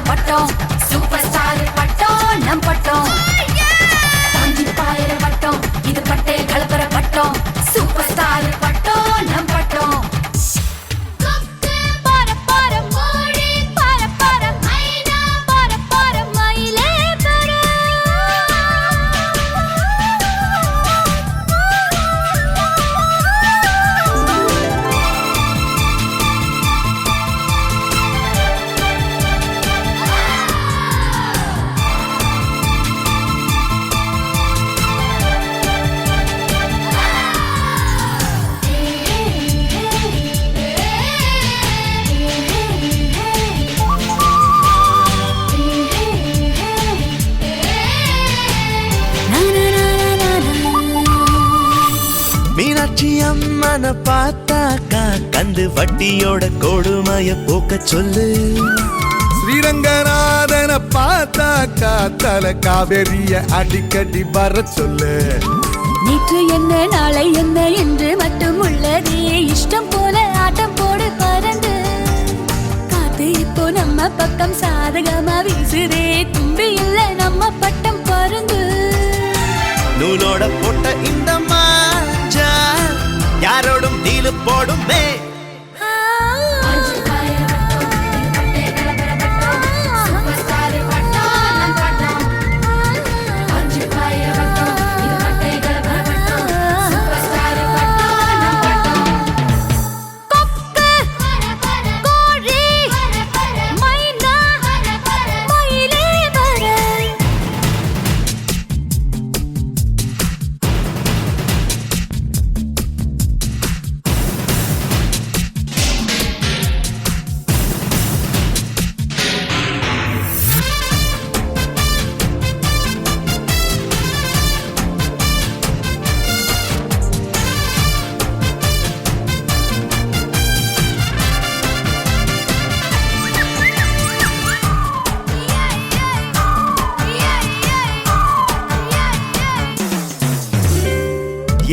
பட்டம் super star பட்டம் நம் பட்டம் தாண்டி பாயிர பட்டம் இது பட்டே கலப்பர பட்டம் சூப்பர் ஸ்டார் பட்டம் நம் பட்டம் மீனாட்சி அம்மனை பார்த்தாக்கா கந்து வட்டியோட கொடுமைய போக்க சொல்லு. ஸ்ரீரங்கநாதனை பார்த்தாக்கா தல காவேரிய அடிக்கடி வர சொல்லு. நேற்று என்ன நாளை என்ன என்று மட்டும் உள்ளதே இஷ்டம் போல ஆட்டம் போடு பறந்து காத்து இப்போ நம்ம பக்கம் சாதகமா வீசுதே தும்பி இல்ல நம்ம பட்டம் பறந்து நூலோட போட்ட இந்த மாஞ்சா யாரோடும் தீலு போடுமே.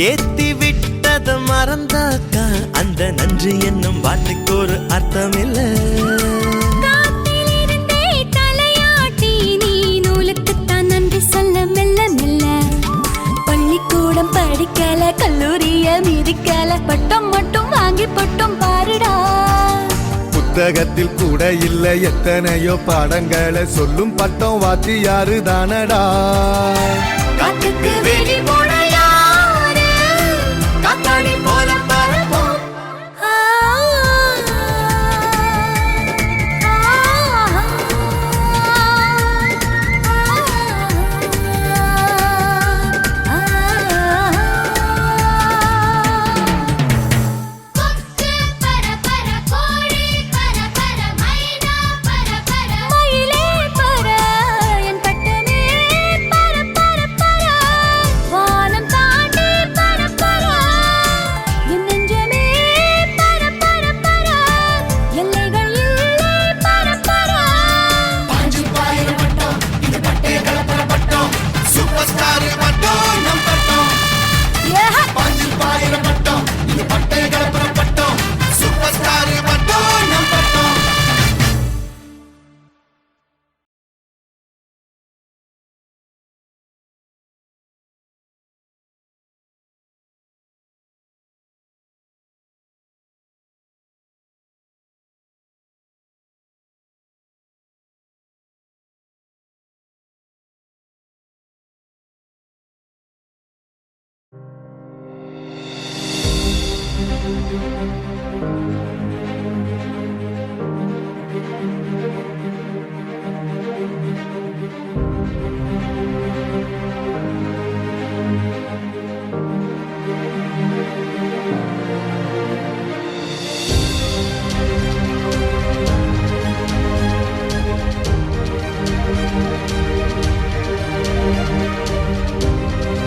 ஏத்தி விட்டத மறந்தாக்கா அந்த நன்றி என்னும் வார்த்தைக்கு ஒரு அர்த்தம் இல்ல. தலையாட்டி நீ நூலுக்குத்தான் நன்றி சொல்ல மெல்ல மெல்ல பள்ளிக்கூடம் படிக்கல கல்லூரிய மிதிக்கல பட்டம் மட்டும் வாங்கி பட்டம் பாருடா. புத்தகத்தில் கூட இல்ல எத்தனையோ பாடங்களை சொல்லும் பட்டம் வாத்தியாரு தானடா. காட்டுக்கு வெளி போட காத்தாடி போல பறப்போம்.